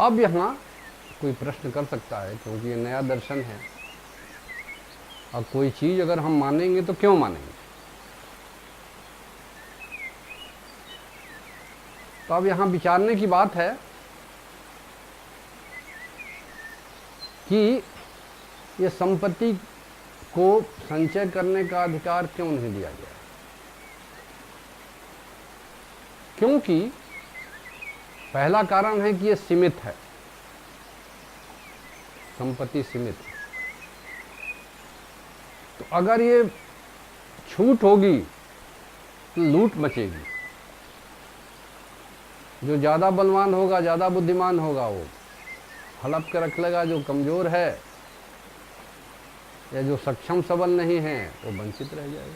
अब यहाँ कोई प्रश्न कर सकता है, क्योंकि ये नया दर्शन है, अब कोई चीज़ अगर हम मानेंगे तो क्यों मानेंगे? तो अब यहाँ विचारने की बात है कि ये संपत्ति को संचय करने का अधिकार क्यों नहीं दिया गया? क्योंकि पहला कारण है कि ये सीमित है, संपत्ति सीमित है। तो अगर ये छूट होगी तो लूट मचेगी। जो ज़्यादा बलवान होगा, ज़्यादा बुद्धिमान होगा, वो हड़प के रख लेगा। जो कमज़ोर है या जो सक्षम सबल नहीं है, वो वंचित रह जाएगा।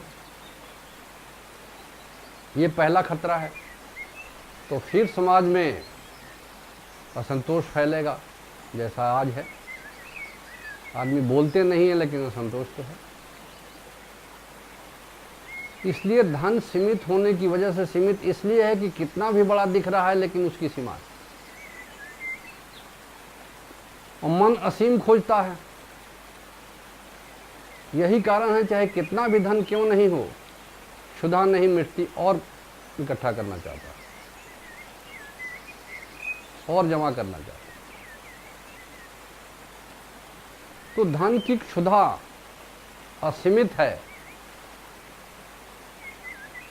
ये पहला खतरा है। तो फिर समाज में असंतोष फैलेगा, जैसा आज है। आदमी बोलते नहीं है लेकिन असंतोष तो है। इसलिए धन सीमित होने की वजह से सीमित इसलिए है कि कितना भी बड़ा दिख रहा है लेकिन उसकी सीमा है। और मन असीम खोजता है। यही कारण है, चाहे कितना भी धन क्यों नहीं हो, क्षुधा नहीं मिटती और इकट्ठा करना चाहता है और जमा करना चाहता है। तो धन की क्षुधा असीमित है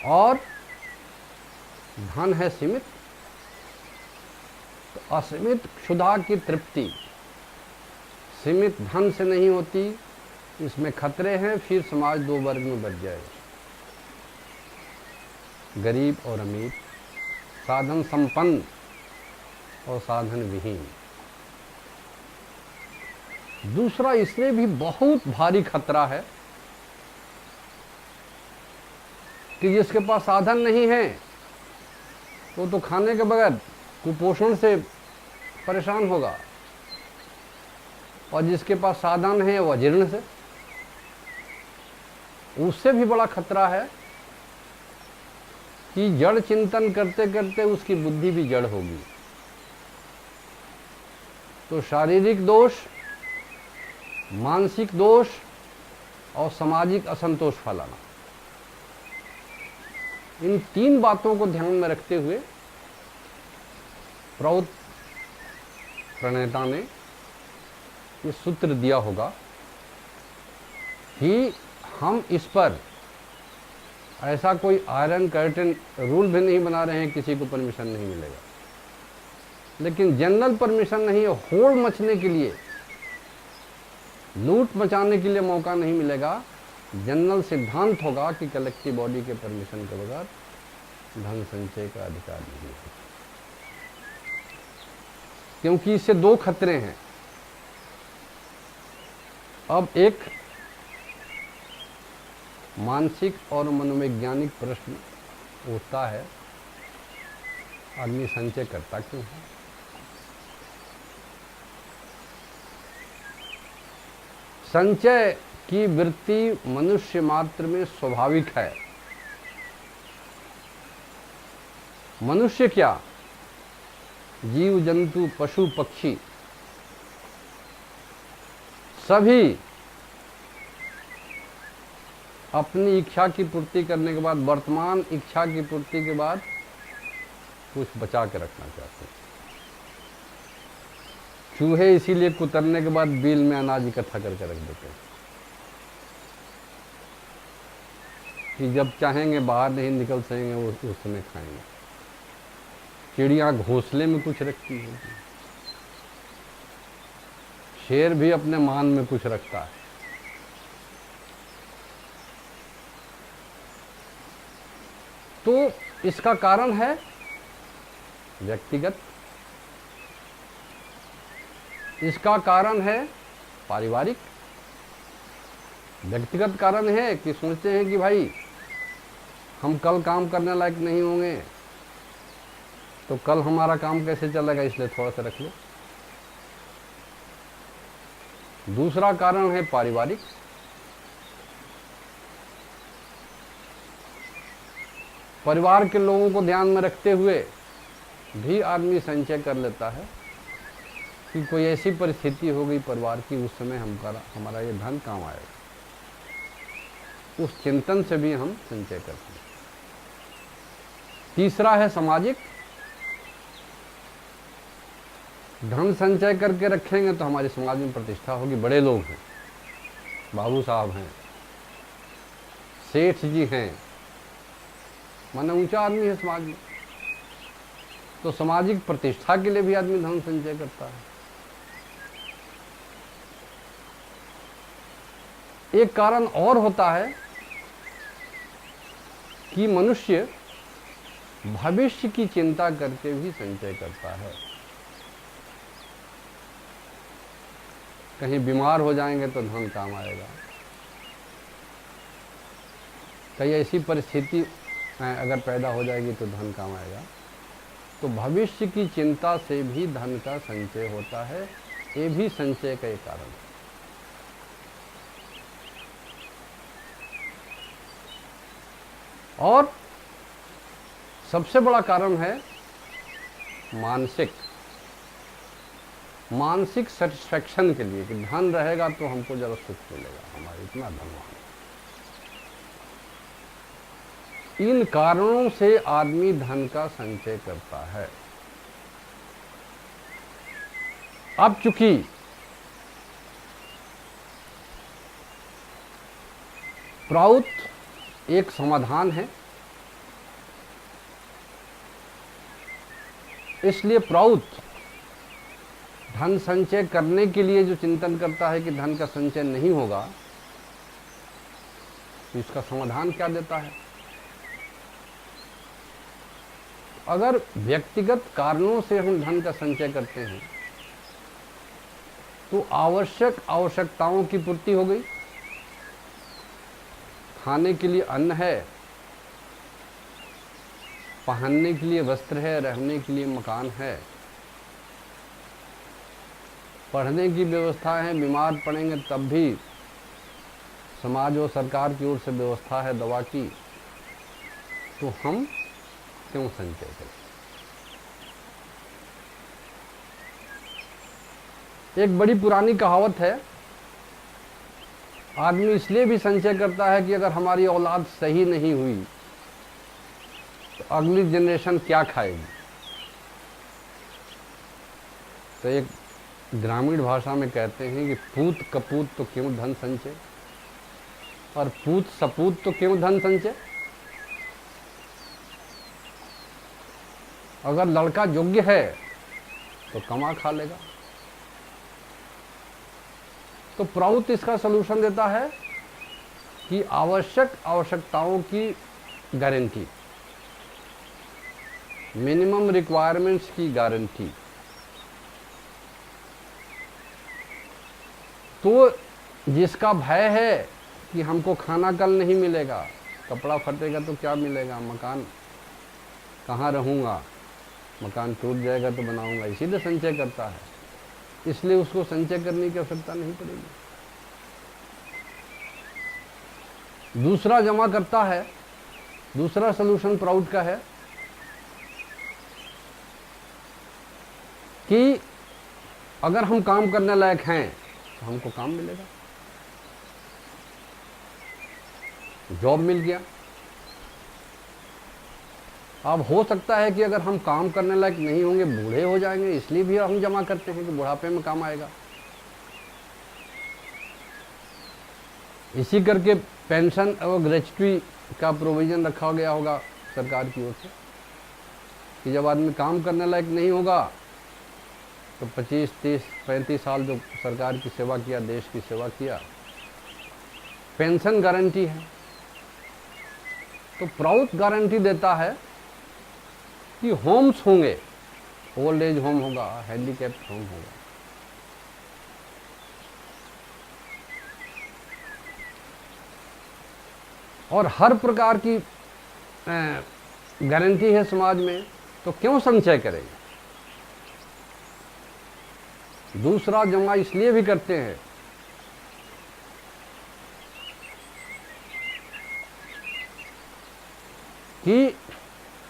और धन है सीमित। तो असीमित क्षुधा की तृप्ति सीमित धन से नहीं होती। इसमें खतरे हैं। फिर समाज दो वर्ग में बट जाएगा, गरीब और अमीर, साधन संपन्न और साधन विहीन। दूसरा, इसमें भी बहुत भारी खतरा है कि जिसके पास साधन नहीं है वो तो खाने के बगैर कुपोषण से परेशान होगा, और जिसके पास साधन है वो अजीर्ण से। उससे भी बड़ा खतरा है कि जड़ चिंतन करते करते उसकी बुद्धि भी जड़ होगी। तो शारीरिक दोष, मानसिक दोष और सामाजिक असंतोष फैलाना, इन तीन बातों को ध्यान में रखते हुए प्रौढ़ प्रणेता ने ये सूत्र दिया होगा कि हम इस पर ऐसा कोई आयरन कर्टन रूल भी नहीं बना रहे हैं, किसी को परमिशन नहीं मिलेगा। लेकिन जनरल परमिशन नहीं है, होड़ मचने के लिए, लूट मचाने के लिए मौका नहीं मिलेगा। जनरल सिद्धांत होगा कि कलेक्टिव बॉडी के परमिशन के बगैर धन संचय का अधिकार नहीं है। क्योंकि इससे दो खतरे हैं। अब एक मानसिक और मनोवैज्ञानिक प्रश्न उठता है, आदमी संचय करता क्यों है? संचय की वृत्ति मनुष्य मात्र में स्वाभाविक है। मनुष्य क्या, जीव जंतु पशु पक्षी सभी अपनी इच्छा की पूर्ति करने के बाद, वर्तमान इच्छा की पूर्ति के बाद कुछ बचा के रखना चाहते हैं। चूहे इसीलिए कुतरने के बाद बिल में अनाज इकट्ठा करके रख देते हैं कि जब चाहेंगे बाहर नहीं निकल सकेंगे, वो उस समय खाएंगे। चिड़िया घोंसले में कुछ रखती है, शेर भी अपने मान में कुछ रखता है। तो इसका कारण है व्यक्तिगत, इसका कारण है पारिवारिक। व्यक्तिगत कारण है कि सोचते हैं कि भाई हम कल काम करने लायक नहीं होंगे, तो कल हमारा काम कैसे चलेगा, इसलिए थोड़ा सा रख लो। दूसरा कारण है पारिवारिक। परिवार के लोगों को ध्यान में रखते हुए भी आदमी संचय कर लेता है। कि कोई ऐसी परिस्थिति हो गई परिवार की, उस समय हमारा ये धन काम आएगा, उस चिंतन से भी हम संचय करते हैं। तीसरा है सामाजिक। धन संचय करके रखेंगे तो हमारे समाज में प्रतिष्ठा होगी, बड़े लोग हैं, बाबू साहब हैं, सेठ जी हैं, माना ऊंचा आदमी है समाज में, तो सामाजिक प्रतिष्ठा के लिए भी आदमी धन संचय करता है। एक कारण और होता है कि मनुष्य भविष्य की चिंता करके भी संचय करता है। कहीं बीमार हो जाएंगे तो धन काम आएगा, कहीं ऐसी परिस्थिति अगर पैदा हो जाएगी तो धन काम आएगा। तो भविष्य की चिंता से भी धन का संचय होता है, ये भी संचय का एक कारण है। और सबसे बड़ा कारण है मानसिक सेटिस्फैक्शन के लिए, कि धन रहेगा तो हमको जरा सुख मिलेगा, हमारा इतना धनवान। इन कारणों से आदमी धन का संचय करता है। अब चूंकि प्राउत एक समाधान है, इसलिए प्राउत धन संचय करने के लिए जो चिंतन करता है कि धन का संचय नहीं होगा, तो इसका समाधान क्या देता है? अगर व्यक्तिगत कारणों से हम धन का संचय करते हैं तो आवश्यकताओं की पूर्ति हो गई, खाने के लिए अन्न है, पहनने के लिए वस्त्र है, रहने के लिए मकान है, पढ़ने की व्यवस्था है, बीमार पड़ेंगे तब भी समाज और सरकार की ओर से व्यवस्था है दवा की, तो हम क्यों संचय करें? एक बड़ी पुरानी कहावत है, आदमी इसलिए भी संचय करता है कि अगर हमारी औलाद सही नहीं हुई तो अगली जनरेशन क्या खाएगी। तो एक ग्रामीण भाषा में कहते हैं कि पूत कपूत तो क्यों धन संचय, और पूत सपूत तो क्यों धन संचय। अगर लड़का योग्य है तो कमा खा लेगा। तो प्राउत इसका सलूशन देता है कि आवश्यकताओं की गारंटी, मिनिमम रिक्वायरमेंट्स की गारंटी। तो जिसका भय है कि हमको खाना कल नहीं मिलेगा, कपड़ा फटेगा तो क्या मिलेगा, मकान कहाँ रहूँगा, मकान टूट जाएगा तो बनाऊंगा, इसीलिए संचय करता है। इसलिए उसको संचय करने की आवश्यकता नहीं पड़ेगी। दूसरा जमा करता है, दूसरा सलूशन प्राउड का है कि अगर हम काम करने लायक हैं तो हमको काम मिलेगा, जॉब मिल गया। अब हो सकता है कि अगर हम काम करने लायक नहीं होंगे, बूढ़े हो जाएंगे, इसलिए भी हम जमा करते हैं कि बुढ़ापे में काम आएगा। इसी करके पेंशन और ग्रेच्युटी का प्रोविजन रखा गया होगा सरकार की ओर से कि जब आदमी काम करने लायक नहीं होगा तो 25, 30, 35 साल जो सरकार की सेवा किया, देश की सेवा किया, पेंशन गारंटी है। तो प्राउत गारंटी देता है कि होम्स होंगे, ओल्ड एज होम होगा, हैंडीकैप्ड होम होगा। और हर प्रकार की गारंटी है समाज में, तो क्यों संचय करेंगे? दूसरा जमा इसलिए भी करते हैं कि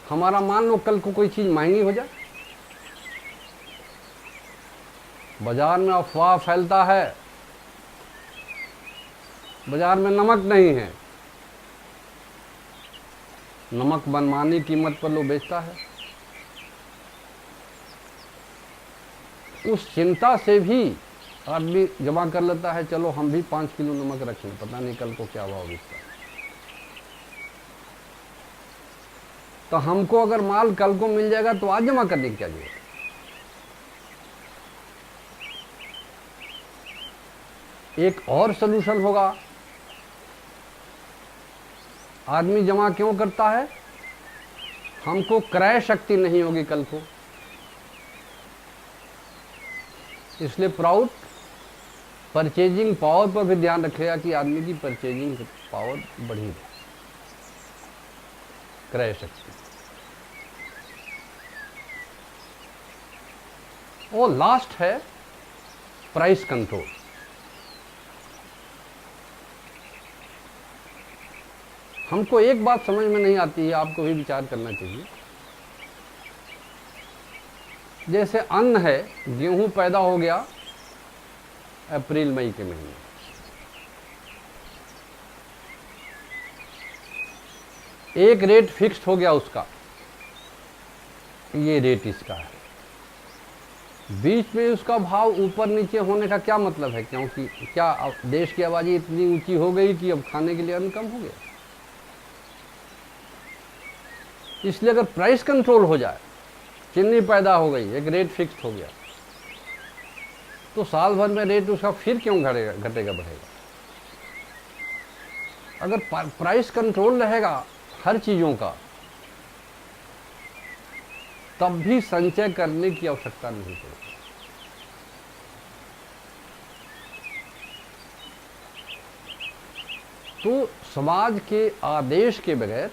हमारा मान लो कल को कोई चीज महंगी हो जाए बाजार में अफवाह फैलता है, बाजार में नमक नहीं है, नमक मनमानी कीमत पर लोग बेचता है। उस चिंता से भी आदमी जमा कर लेता है, चलो हम भी 5 किलो नमक रख लें, पता नहीं कल को क्या भाव बिकता है। तो हमको अगर माल कल को मिल जाएगा तो आज जमा करने की क्या जरूरत है। एक और सलूशन होगा। आदमी जमा क्यों करता है? हमको क्रय शक्ति नहीं होगी कल को, इसलिए प्राउड परचेजिंग पावर पर भी ध्यान रखेगा कि आदमी की परचेजिंग पावर बढ़ी रहे, क्रय शक्ति। और लास्ट है प्राइस कंट्रोल। हमको एक बात समझ में नहीं आती है, आपको भी विचार करना चाहिए। जैसे अन्न है, गेहूं पैदा हो गया अप्रैल मई के महीने, एक रेट फिक्स्ड हो गया उसका, ये रेट इसका है। बीच में उसका भाव ऊपर नीचे होने का क्या मतलब है? क्योंकि क्या देश की आबादी इतनी ऊंची हो गई कि अब खाने के लिए अन्न कम हो गया? इसलिए अगर प्राइस कंट्रोल हो जाए, चीनी पैदा हो गई, एक रेट फिक्स्ड हो गया, तो साल भर में रेट उसका फिर क्यों घटेगा बढ़ेगा? अगर प्राइस कंट्रोल रहेगा हर चीजों का, तब भी संचय करने की आवश्यकता नहीं पड़ेगी। तो समाज के आदेश के बगैर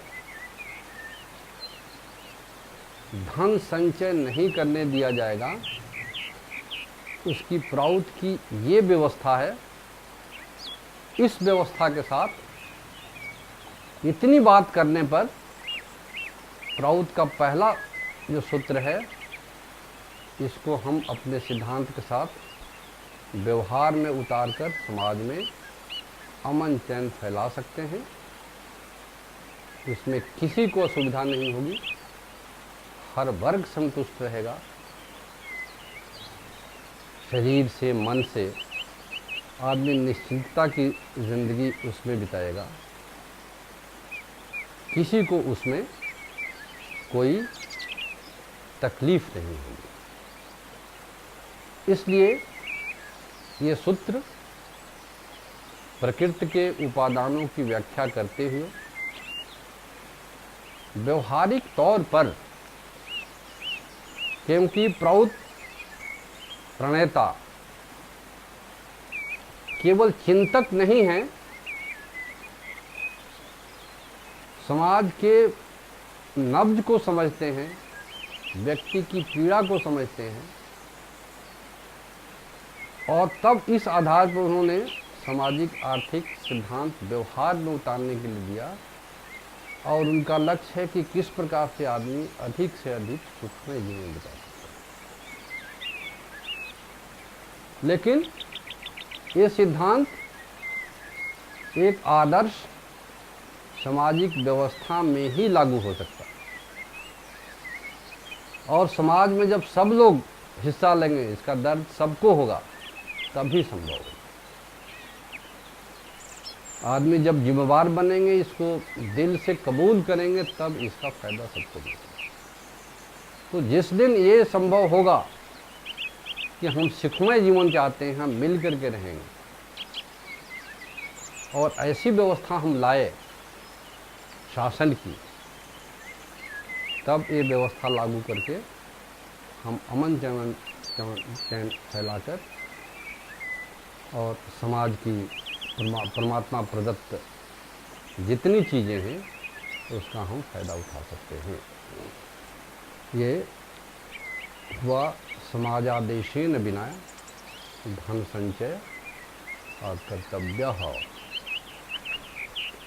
धन संचय नहीं करने दिया जाएगा। उसकी प्राउड की ये व्यवस्था है। इस व्यवस्था के साथ इतनी बात करने पर प्राउड का पहला जो सूत्र है, इसको हम अपने सिद्धांत के साथ व्यवहार में उतारकर समाज में अमन चैन फैला सकते हैं। इसमें किसी को असुविधा नहीं होगी, हर वर्ग संतुष्ट रहेगा, शरीर से मन से आदमी निश्चिंतता की जिंदगी उसमें बिताएगा, किसी को उसमें कोई तकलीफ नहीं होगी। इसलिए ये सूत्र प्रकृति के उपादानों की व्याख्या करते हुए व्यवहारिक तौर पर, क्योंकि प्राउड प्रणेता केवल चिंतक नहीं है, समाज के नब्ज को समझते हैं, व्यक्ति की पीड़ा को समझते हैं, और तब इस आधार पर उन्होंने सामाजिक आर्थिक सिद्धांत व्यवहार में उतारने के लिए दिया। और उनका लक्ष्य है कि किस प्रकार से आदमी अधिक से अधिक सुखमय जीवन बिता सकता है। लेकिन ये सिद्धांत एक आदर्श सामाजिक व्यवस्था में ही लागू हो सकता है, और समाज में जब सब लोग हिस्सा लेंगे, इसका दर्द सबको होगा, तभी संभव होगा। आदमी जब जिम्मेवार बनेंगे, इसको दिल से कबूल करेंगे, तब इसका फायदा सबको मिलेगा। तो जिस दिन ये संभव होगा कि हम सुखमय जीवन चाहते हैं, हम मिल करके रहेंगे, और ऐसी व्यवस्था हम लाए शासन की, तब ये व्यवस्था लागू करके हम अमन चैन फैलाकर और समाज की परमात्मा प्रदत्त जितनी चीज़ें हैं उसका हम फायदा उठा सकते हैं। ये हुआ समाजादेशेन विना धन संचय और कर्तव्य।